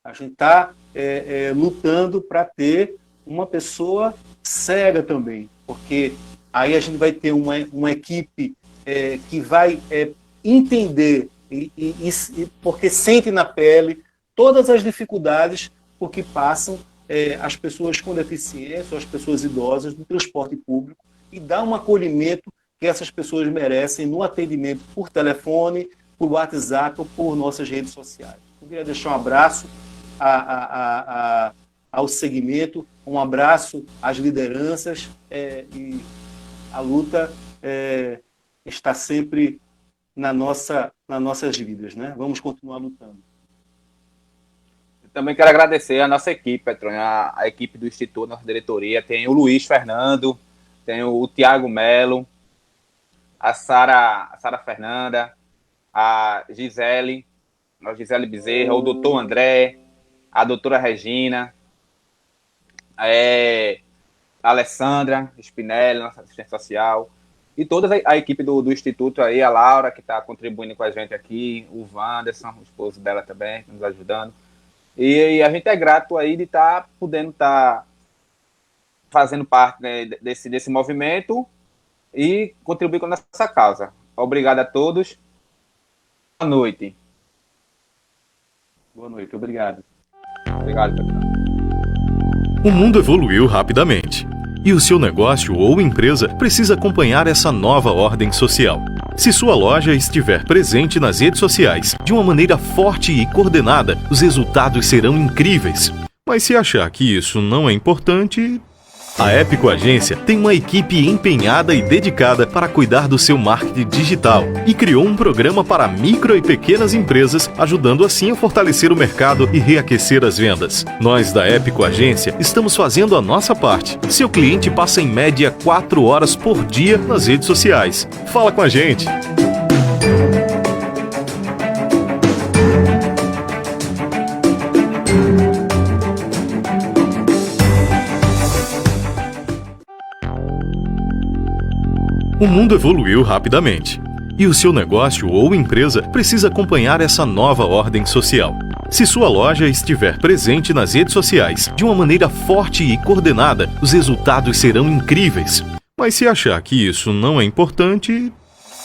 A gente está lutando para ter uma pessoa cega também, porque aí a gente vai ter uma equipe que vai entender porque sente na pele todas as dificuldades por que passam as pessoas com deficiência ou as pessoas idosas no transporte público, e dar um acolhimento que essas pessoas merecem no atendimento por telefone, por WhatsApp ou por nossas redes sociais. Eu queria deixar um abraço ao segmento, um abraço às lideranças, e a luta está sempre nas nossas vidas, né? Vamos continuar lutando. Eu também quero agradecer a nossa equipe, Petrônio, a equipe do Instituto, nossa diretoria. Tem o Luiz Fernando, tem o Tiago Melo, a Sara Fernanda, a Gisele Bezerra, o doutor André, a doutora Regina, a Alessandra Spinelli, nossa assistente social, e toda a equipe do Instituto aí, a Laura, que está contribuindo com a gente aqui, o Wanderson, o esposo dela também, nos ajudando. E a gente é grato aí de estar podendo estar fazendo parte, né, desse movimento e contribuir com a nossa causa. Obrigado a todos. Boa noite. Boa noite, obrigado. Obrigado, Petrônio. O mundo evoluiu rapidamente. E o seu negócio ou empresa precisa acompanhar essa nova ordem social. Se sua loja estiver presente nas redes sociais de uma maneira forte e coordenada, os resultados serão incríveis. Mas se achar que isso não é importante, A Épico Agência tem uma equipe empenhada e dedicada para cuidar do seu marketing digital e criou um programa para micro e pequenas empresas, ajudando assim a fortalecer o mercado e reaquecer as vendas. Nós da Épico Agência estamos fazendo a nossa parte. Seu cliente passa em média 4 horas por dia nas redes sociais. Fala com a gente! O mundo evoluiu rapidamente e o seu negócio ou empresa precisa acompanhar essa nova ordem social. Se sua loja estiver presente nas redes sociais de uma maneira forte e coordenada, os resultados serão incríveis. Mas se achar que isso não é importante...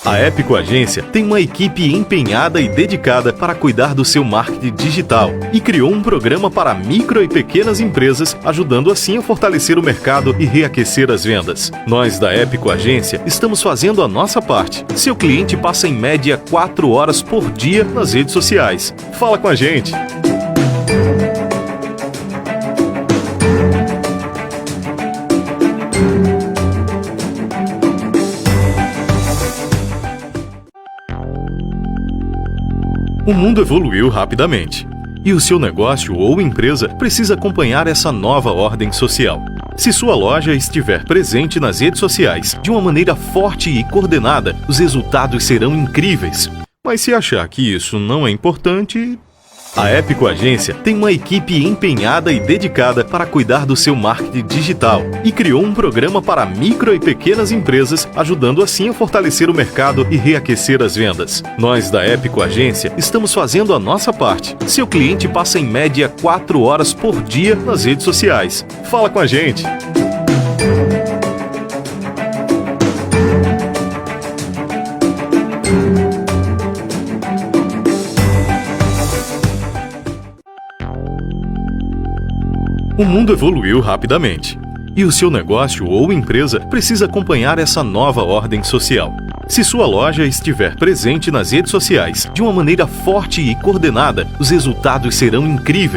A Épico Agência tem uma equipe empenhada e dedicada para cuidar do seu marketing digital e criou um programa para micro e pequenas empresas, ajudando assim a fortalecer o mercado e reaquecer as vendas. Nós da Épico Agência estamos fazendo a nossa parte. Seu cliente passa em média 4 horas por dia nas redes sociais. Fala com a gente! O mundo evoluiu rapidamente e o seu negócio ou empresa precisa acompanhar essa nova ordem social. Se sua loja estiver presente nas redes sociais de uma maneira forte e coordenada, os resultados serão incríveis. Mas se achar que isso não é importante... A Épico Agência tem uma equipe empenhada e dedicada para cuidar do seu marketing digital e criou um programa para micro e pequenas empresas, ajudando assim a fortalecer o mercado e reaquecer as vendas. Nós da Épico Agência estamos fazendo a nossa parte. Seu cliente passa em média 4 horas por dia nas redes sociais. Fala com a gente! O mundo evoluiu rapidamente e o seu negócio ou empresa precisa acompanhar essa nova ordem social. Se sua loja estiver presente nas redes sociais de uma maneira forte e coordenada, os resultados serão incríveis.